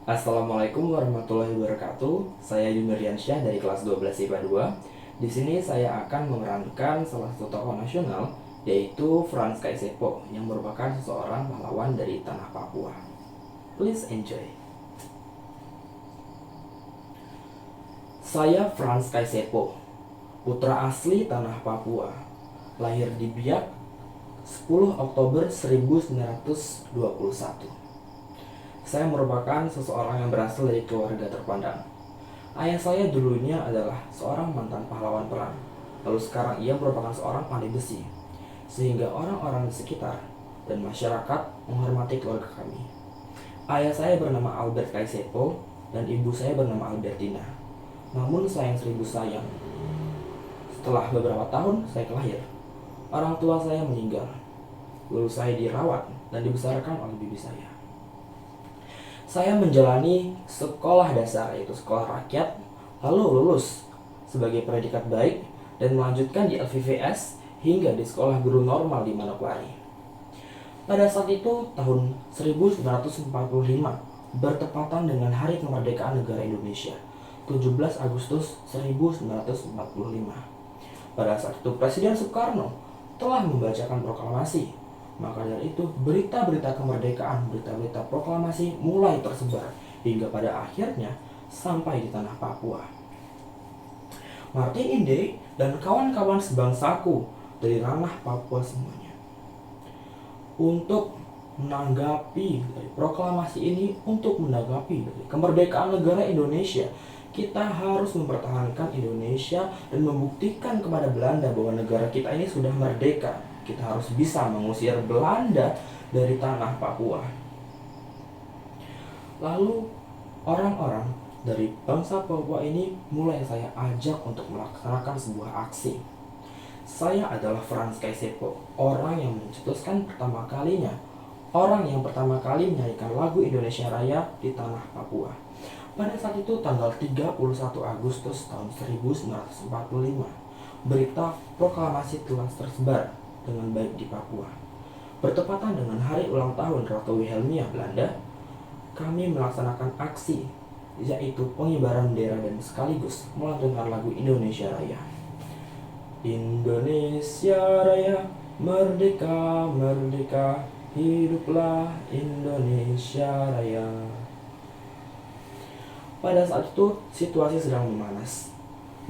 Assalamualaikum warahmatullahi wabarakatuh. Saya Yuneriansyah dari kelas 12 IPA 2. Di sini saya akan memerankan salah satu tokoh nasional, yaitu Frans Kaisepo, yang merupakan seseorang pahlawan dari tanah Papua. Please enjoy. Saya Frans Kaisepo, putra asli tanah Papua. Lahir di Biak 10 Oktober 1921. Saya merupakan seseorang yang berasal dari keluarga terpandang. Ayah saya dulunya adalah seorang mantan pahlawan perang. Lalu sekarang ia merupakan seorang pandai besi. Sehingga orang-orang di sekitar dan masyarakat menghormati keluarga kami. Ayah saya bernama Albert Kaisepo dan ibu saya bernama Albertina. Namun sayang seribu sayang, setelah beberapa tahun saya lahir, orang tua saya meninggal. Lalu saya dirawat dan dibesarkan oleh bibi saya. Saya menjalani sekolah dasar, yaitu sekolah rakyat, lalu lulus sebagai predikat baik dan melanjutkan di LVVS hingga di sekolah guru normal di Manokwari. Pada saat itu tahun 1945 bertepatan dengan Hari Kemerdekaan Negara Indonesia, 17 Agustus 1945. Pada saat itu Presiden Soekarno telah membacakan proklamasi. Maka dari itu, berita-berita kemerdekaan, berita-berita proklamasi mulai tersebar hingga pada akhirnya sampai di tanah Papua. Martin Inde dan kawan-kawan sebangsaku dari ranah Papua semuanya untuk menanggapi dari proklamasi ini, untuk menanggapi dari kemerdekaan negara Indonesia, kita harus mempertahankan Indonesia dan membuktikan kepada Belanda bahwa negara kita ini sudah merdeka. Kita harus bisa mengusir Belanda dari tanah Papua. Lalu orang-orang dari bangsa Papua ini mulai saya ajak untuk melaksanakan sebuah aksi. Saya adalah Frans Kaisepo, orang yang mencetuskan pertama kalinya, orang yang pertama kali menyanyikan lagu Indonesia Raya di tanah Papua. Pada saat itu tanggal 31 Agustus tahun 1945, berita proklamasi telah tersebar dengan baik di Papua. Bertepatan dengan hari ulang tahun Ratu Wilhelmina Belanda, kami melaksanakan aksi, yaitu pengibaran bendera dan sekaligus melantunkan lagu Indonesia Raya. Indonesia Raya, merdeka, merdeka, hiduplah Indonesia Raya. Pada saat itu situasi sedang memanas.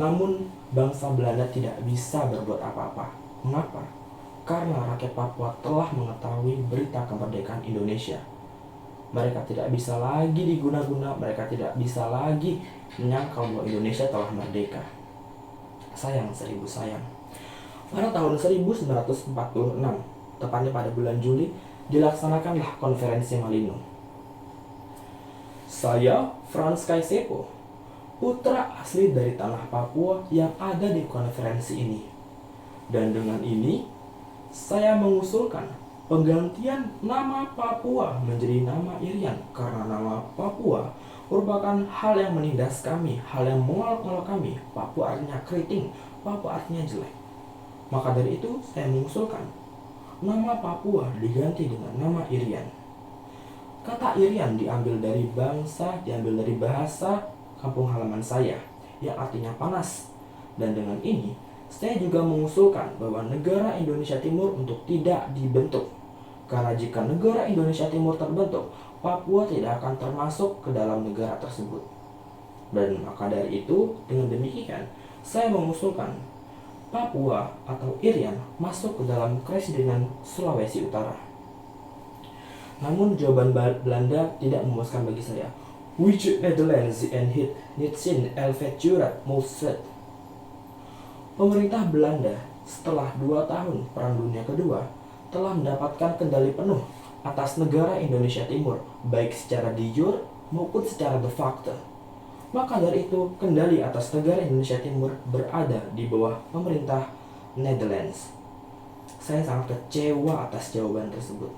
Namun bangsa Belanda tidak bisa berbuat apa-apa. Mengapa? Karena rakyat Papua telah mengetahui berita kemerdekaan Indonesia. Mereka tidak bisa lagi diguna-guna, mereka tidak bisa lagi menyangkal bahwa Indonesia telah merdeka. Sayang seribu sayang. Pada tahun 1946, tepatnya pada bulan Juli, dilaksanakanlah konferensi Malino. Saya, Frans Kaisepo, putra asli dari tanah Papua yang ada di konferensi ini. Dan dengan ini, saya mengusulkan penggantian nama Papua menjadi nama Irian, karena nama Papua merupakan hal yang menindas kami, hal yang mengolok-olok kami. Papua artinya keriting, Papua artinya jelek. Maka dari itu saya mengusulkan nama Papua diganti dengan nama Irian. Kata Irian diambil dari bahasa kampung halaman saya, yang artinya panas. Dan dengan ini saya juga mengusulkan bahwa negara Indonesia Timur untuk tidak dibentuk. Karena jika negara Indonesia Timur terbentuk, Papua tidak akan termasuk ke dalam negara tersebut. Dan maka dari itu, dengan demikian, saya mengusulkan Papua atau Irian masuk ke dalam Kepresidenan Sulawesi Utara. Namun jawaban Belanda tidak memuaskan bagi saya. Which Netherlands and hit Nitsin Elveturat Moset. Pemerintah Belanda setelah 2 tahun Perang Dunia Kedua telah mendapatkan kendali penuh atas negara Indonesia Timur, baik secara de jure maupun secara de facto. Maka dari itu, kendali atas negara Indonesia Timur berada di bawah pemerintah Netherlands. Saya sangat kecewa atas jawaban tersebut.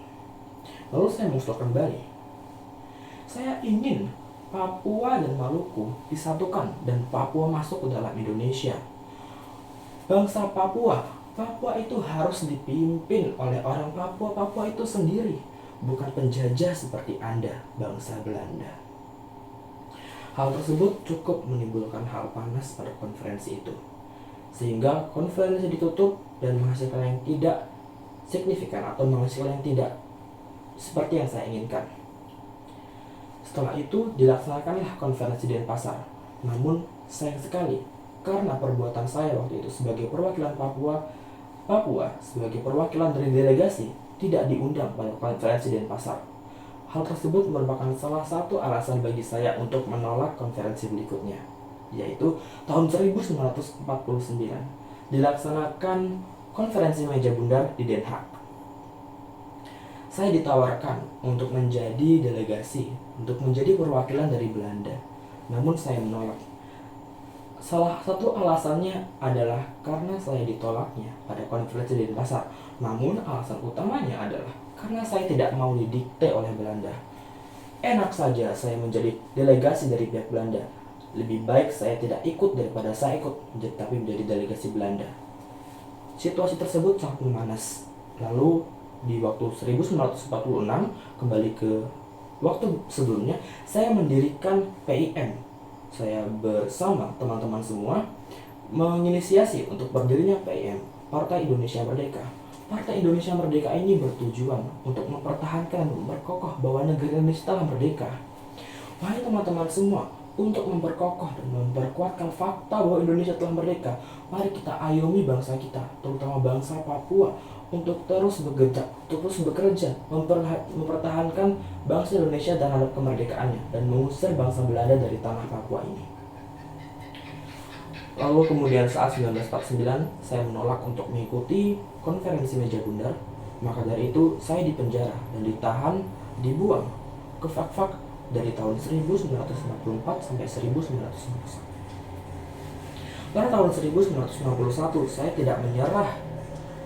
Lalu saya mengusulkan kembali. Saya ingin Papua dan Maluku disatukan dan Papua masuk ke dalam Indonesia. Bangsa Papua itu harus dipimpin oleh orang Papua itu sendiri, bukan penjajah seperti Anda, bangsa Belanda. Hal tersebut cukup menimbulkan hal panas pada konferensi itu, sehingga konferensi ditutup dan menghasilkan yang tidak signifikan atau menghasilkan yang tidak seperti yang saya inginkan. Setelah itu dilaksanakanlah konferensi di Denpasar. Namun sayang sekali, karena perbuatan saya waktu itu sebagai perwakilan Papua sebagai perwakilan dari delegasi tidak diundang pada konferensi di Denpasar. Hal tersebut merupakan salah satu alasan bagi saya untuk menolak konferensi berikutnya, yaitu tahun 1949 dilaksanakan konferensi meja bundar di Den Haag. Saya ditawarkan untuk menjadi delegasi, untuk menjadi perwakilan dari Belanda. Namun saya menolak. Salah satu alasannya adalah karena saya ditolaknya pada konferensi di Denpasar. Namun alasan utamanya adalah karena saya tidak mau didikte oleh Belanda. Enak saja saya menjadi delegasi dari pihak Belanda. Lebih baik saya tidak ikut daripada saya ikut tapi menjadi delegasi Belanda. Situasi tersebut sangat memanas. Lalu di waktu 1946, kembali ke waktu sebelumnya, saya mendirikan PIM. Saya bersama teman-teman semua menginisiasi untuk berdirinya PIM, Partai Indonesia Merdeka. Partai Indonesia Merdeka ini bertujuan untuk mempertahankan dan memperkokoh bahwa negara Indonesia telah merdeka. Wahai teman-teman semua, untuk memperkokoh dan memperkuatkan fakta bahwa Indonesia telah merdeka, mari kita ayomi bangsa kita, terutama bangsa Papua, untuk terus bekerja, mempertahankan bangsa Indonesia terhadap kemerdekaannya dan mengusir bangsa Belanda dari tanah Papua ini. Lalu kemudian saat 1949 saya menolak untuk mengikuti konferensi meja bundar. Maka dari itu saya dipenjara dan ditahan, dibuang ke fak-fak dari tahun 1954 sampai 1951. Pada tahun 1951 saya tidak menyerah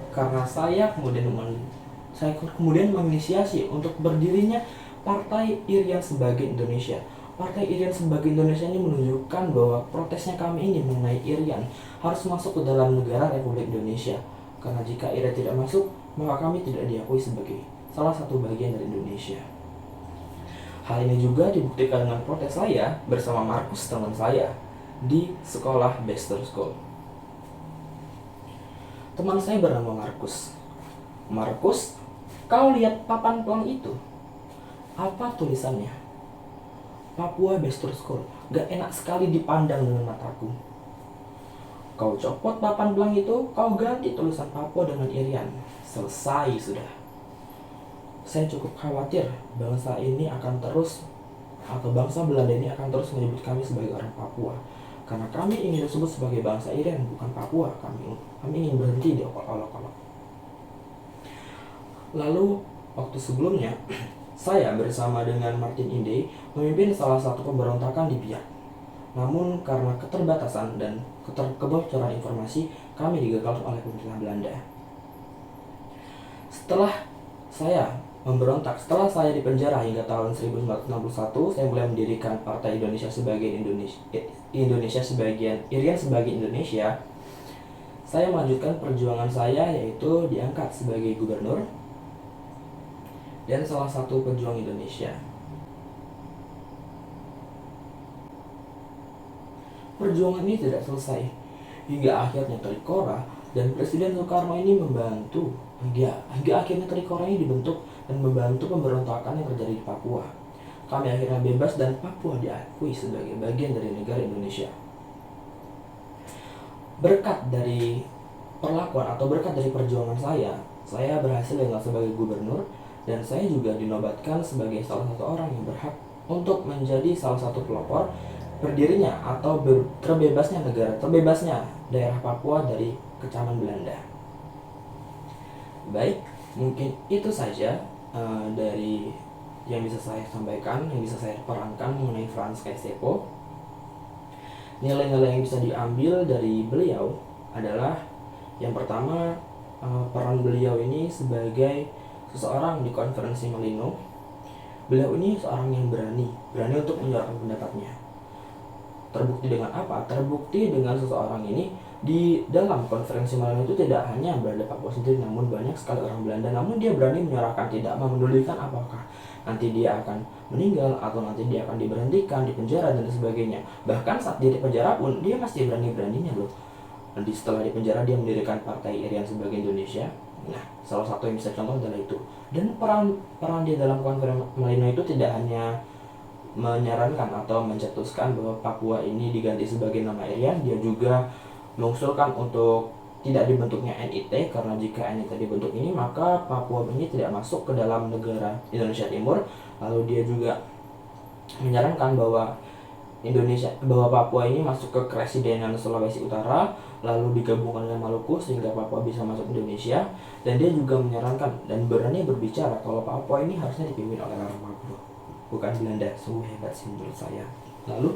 karena saya kemudian menginisiasi untuk berdirinya Partai Irian Sebagai Indonesia. Partai Irian Sebagai Indonesia ini menunjukkan bahwa protesnya kami ini mengenai Irian harus masuk ke dalam negara Republik Indonesia. Karena jika Irian tidak masuk, maka kami tidak diakui sebagai salah satu bagian dari Indonesia. Hal ini juga dibuktikan dengan protes saya bersama Markus, teman saya, di sekolah Baxter School. Teman saya bernama Markus. Markus, kau lihat papan pelang itu? Apa tulisannya? Papua Baxter School. Gak enak sekali dipandang dengan mataku. Kau copot papan pelang itu, kau ganti tulisan Papua dengan Irian. Selesai sudah. Saya cukup khawatir bangsa ini akan terus, atau bangsa Belanda ini akan terus menyebut kami sebagai orang Papua. Karena kami ingin disebut sebagai bangsa Irian, bukan Papua. Kami ingin berhenti di olok-olok. Lalu, waktu sebelumnya, saya bersama dengan Martin Inde memimpin salah satu pemberontakan di Biak. Namun karena keterbatasan dan kebocoran informasi, kami digagalkan oleh pemerintah Belanda. Setelah saya memberontak, setelah saya dipenjara hingga tahun 1961, saya mulai mendirikan Partai Indonesia Sebagai Irian Sebagai Indonesia. Saya melanjutkan perjuangan saya, yaitu diangkat sebagai gubernur dan salah satu pejuang Indonesia. Perjuangan ini tidak selesai hingga akhirnya Trikora dan Presiden Soekarno ini membantu hingga akhirnya Trikora ini dibentuk dan membantu pemberontakan yang terjadi di Papua. Kami akhirnya bebas dan Papua diakui sebagai bagian dari negara Indonesia. Berkat dari perlakuan atau berkat dari perjuangan saya berhasil diangkat sebagai gubernur dan saya juga dinobatkan sebagai salah satu orang yang berhak untuk menjadi salah satu pelopor berdirinya atau terbebasnya daerah Papua dari kecaman Belanda. Baik, mungkin itu saja dari yang bisa saya sampaikan, yang bisa saya perankan mengenai Franz Kaisepo. Nilai-nilai yang bisa diambil dari beliau adalah yang pertama, peran beliau ini sebagai seseorang di konferensi Malino. Beliau ini seorang yang berani untuk menyuarakan pendapatnya. Terbukti dengan apa? Terbukti dengan seseorang ini di dalam konferensi malam itu tidak hanya Belanda Papua sendiri, namun banyak sekali orang Belanda. Namun dia berani menyuarakan, tidak memedulikan apakah nanti dia akan meninggal atau nanti dia akan diberhentikan, dipenjara dan sebagainya. Bahkan saat dia di penjara pun dia masih berani-beraninya loh. Nanti setelah di penjara dia mendirikan Partai Irian sebagai Indonesia. Nah, salah satu yang bisa contoh adalah itu. Dan peran dia dalam konferensi Malino itu tidak hanya menyarankan atau mencetuskan bahwa Papua ini diganti sebagai nama Irian, dia juga mengusulkan untuk tidak dibentuknya NIT, karena jika NIT dibentuk ini maka Papua ini tidak masuk ke dalam negara Indonesia Timur. Lalu dia juga menyarankan bahwa Papua ini masuk ke Kepresidenan Sulawesi Utara, lalu digabungkan dengan Maluku sehingga Papua bisa masuk Indonesia. Dan dia juga menyarankan dan berani berbicara kalau Papua ini harusnya dipimpin oleh orang Papua, bukan Belanda. Sungguh hebat sih menurut saya. Lalu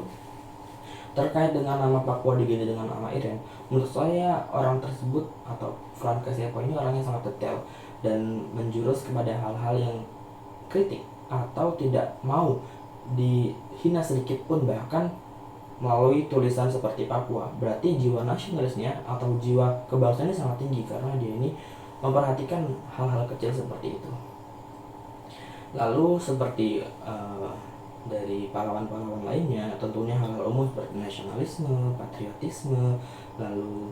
terkait dengan nama Papua diganti dengan nama Irian, menurut saya orang tersebut atau Frans Kasepo ini orangnya sangat detail dan menjurus kepada hal-hal yang kritik atau tidak mau dihina sedikit pun, bahkan melalui tulisan seperti Papua. Berarti jiwa nasionalisnya atau jiwa kebangsaannya sangat tinggi karena dia ini memperhatikan hal-hal kecil seperti itu. Lalu seperti dari pahlawan-pahlawan lainnya, tentunya hal-hal umum seperti nasionalisme, patriotisme, lalu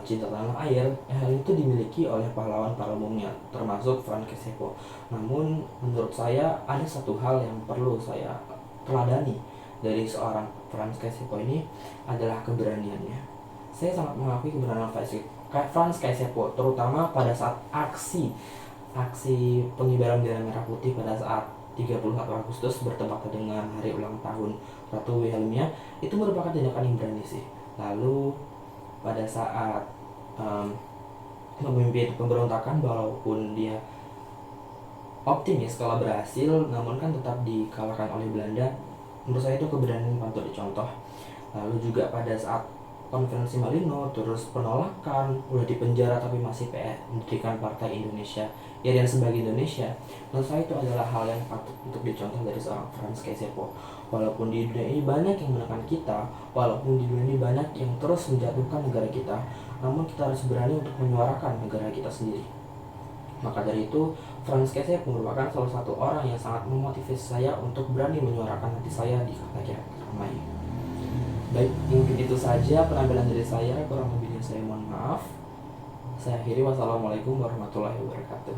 cinta tanah air, hal itu dimiliki oleh pahlawan pada umumnya, termasuk Frans Kasepo. Namun menurut saya ada satu hal yang perlu saya teladani dari seorang Frans Kasepo ini adalah keberaniannya. Saya sangat mengakui keberanian Frans Kasepo, terutama pada saat aksi pengibaran bendera merah putih pada saat 31 Agustus bertepatan dengan hari ulang tahun Ratu Wilhelmina. Itu merupakan tindakan yang berani sih. Lalu pada saat memimpin pemberontakan, walaupun dia optimis kalau berhasil, namun kan tetap dikalahkan oleh Belanda. Menurut saya itu keberanian patut dicontoh. Lalu juga pada saat konferensi Malino, terus penolakan, udah dipenjara tapi masih mendirikan Partai Indonesia Irian sebagai Indonesia. Menurut saya itu adalah hal yang patut untuk dicontoh dari seorang Frans Kasepo. Walaupun di dunia ini banyak yang menekan kita, walaupun di dunia ini banyak yang terus menjatuhkan negara kita, namun kita harus berani untuk menyuarakan negara kita sendiri. Maka dari itu, Frans Kasepo merupakan salah satu orang yang sangat memotivasi saya untuk berani menyuarakan hati saya di kata ramai. Baik, mungkin itu saja penampilan dari saya. Kurang lebihnya saya mohon maaf. Saya akhiri. Wassalamualaikum warahmatullahi wabarakatuh.